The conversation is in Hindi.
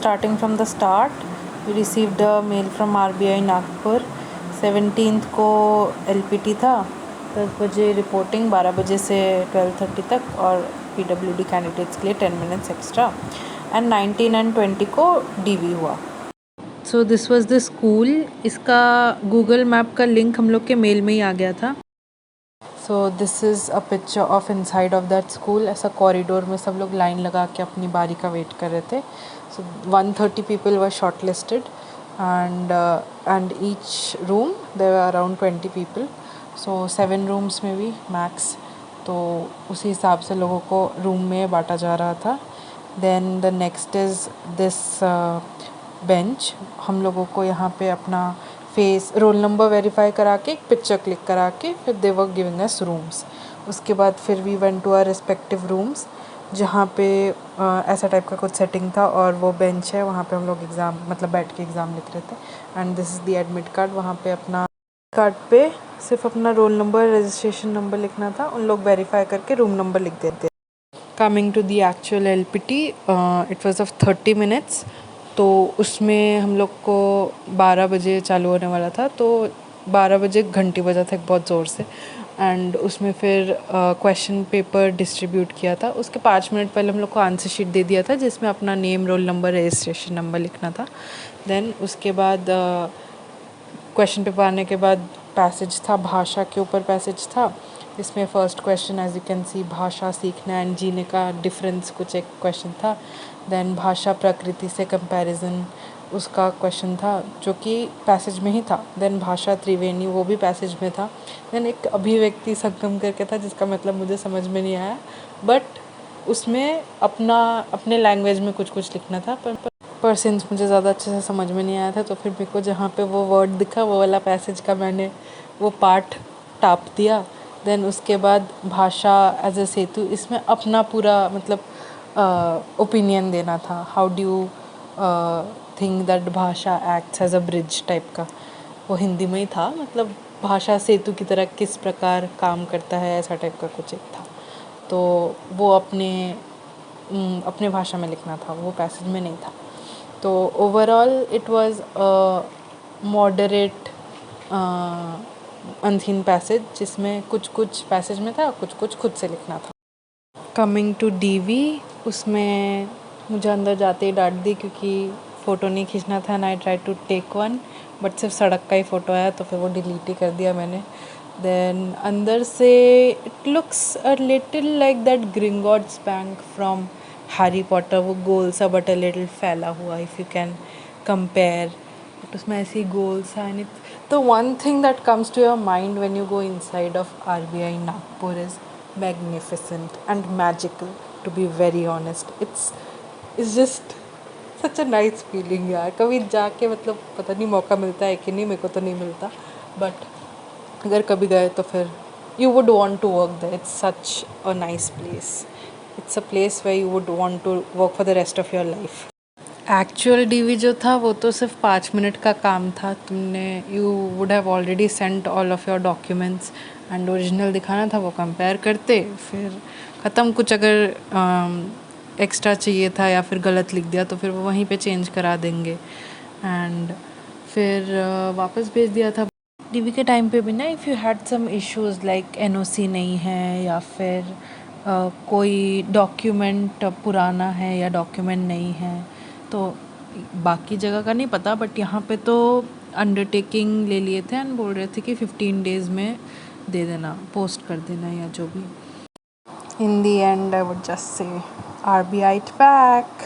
starting from the start. We received a mail from RBI Nagpur. 17th को LPT था, 10 बजे रिपोर्टिंग, 12 बजे से 12:30 तक, और PWD कैंडिडेट्स के लिए 10 मिनट्स एक्स्ट्रा, एंड 19 एंड 20 को DV हुआ. So this was the school. इसका गूगल मैप का लिंक हम लोग के मेल में ही आ गया था. So this is a picture of inside of that school. ऐसा कॉरिडोर में सब लोग लाइन लगा के अपनी बारी का वेट कर रहे थे. सो 130 people were short listed, and each room there were around 20 people, so 7 rooms में भी max. तो उसी हिसाब से लोगों को रूम में बांटा जा रहा था. Then the next is this bench. हम लोगों को यहाँ पे अपना फेस, रोल नंबर वेरीफाई करा के, एक पिक्चर क्लिक करा के, फिर दे वर गिविंग अस रूम्स. उसके बाद फिर we went to our respective rooms, जहाँ पे ऐसा टाइप का कुछ सेटिंग था, और वो बेंच है, वहाँ पे हम लोग एग्ज़ाम, मतलब बैठ के एग्ज़ाम लिख रहे थे. And this is the admit card. वहाँ पे अपना कार्ड पे सिर्फ अपना रोल नंबर, रजिस्ट्रेशन नंबर लिखना था. उन लोग वेरीफाई करके रूम नंबर लिख देते. Coming to the actual LPT, it was of 30 minutes. तो उसमें हम लोग को 12 बजे चालू होने वाला था, तो 12 बजे घंटी बजा था बहुत ज़ोर से. एंड उसमें फिर क्वेश्चन पेपर डिस्ट्रीब्यूट किया था. उसके 5 मिनट पहले हम लोग को आंसर शीट दे दिया था, जिसमें अपना name, roll number, registration number लिखना था. देन उसके बाद क्वेश्चन पेपर आने के बाद पैसेज था, भाषा के ऊपर पैसेज था. इसमें first question, as you can see, भाषा सीखना एंड जीने का डिफरेंस, कुछ एक क्वेश्चन था. देन भाषा प्रकृति से कंपैरिजन, उसका क्वेश्चन था, जो कि पैसेज में ही था. देन भाषा त्रिवेणी, वो भी पैसेज में था. देन एक अभिव्यक्ति संगम करके था, जिसका मतलब मुझे समझ में नहीं आया, बट उसमें अपने लैंग्वेज में कुछ कुछ लिखना था. पर सिंस मुझे ज़्यादा अच्छे से समझ में नहीं आया था, तो फिर मेरे को जहाँ पे वो वर्ड दिखा, वो वाला पैसेज का मैंने वो पार्ट टाप दिया. देन उसके बाद भाषा एज अ सेतु, इसमें अपना पूरा मतलब ओपिनियन देना था. How do you think that bhasha acts as a bridge type का. वो हिंदी में ही था, मतलब भाषा सेतु की तरह किस प्रकार काम करता है, ऐसा टाइप का कुछ एक था. तो वो अपने भाषा में लिखना था, वो पैसेज में नहीं था. तो overall it was moderate unseen passage, जिसमें कुछ कुछ पैसेज में था, कुछ कुछ खुद से लिखना था. कमिंग टू DV, उसमें मुझे अंदर जाते ही डांट दी, क्योंकि फ़ोटो नहीं खींचना था. And I try to take one, but सिर्फ सड़क का ही फ़ोटो आया, तो फिर वो डिलीट ही कर दिया मैंने. देन अंदर से it looks a little like that Gringotts bank from Harry Potter. वो गोल सा बट अ लिटिल फैला हुआ, if you can compare. But उसमें ऐसी गोल सा. And the one thing that comes to your mind when you go inside of RBI Nagpur is magnificent and magical, to be very honest. It's just such a nice feeling यार. कभी जाके मतलब पता नहीं मौका मिलता है कि नहीं, मेरे को तो नहीं मिलता, बट अगर कभी गए तो फिर you would want to work there. It's such a nice place. It's a place where you would want to work for the rest of your life. Actual DV जो था वो तो सिर्फ 5 मिनट का काम था. You would have already sent all of your documents, and original दिखाना था, वो कंपेयर करते, फिर ख़त्म. कुछ अगर एक्स्ट्रा चाहिए था या फिर गलत लिख दिया, तो फिर वो वहीं पे चेंज करा देंगे, एंड फिर वापस भेज दिया था. DV के टाइम पे भी ना, if you had some issues like NOC नहीं है, या फिर कोई डॉक्यूमेंट पुराना है या डॉक्यूमेंट नहीं है, तो बाकी जगह का नहीं पता, बट यहाँ पे तो अंडरटेकिंग ले लिए थे, एंड बोल रहे थे कि 15 डेज़ में दे देना, पोस्ट कर देना, या जो भी. In the end I would just say RBI back.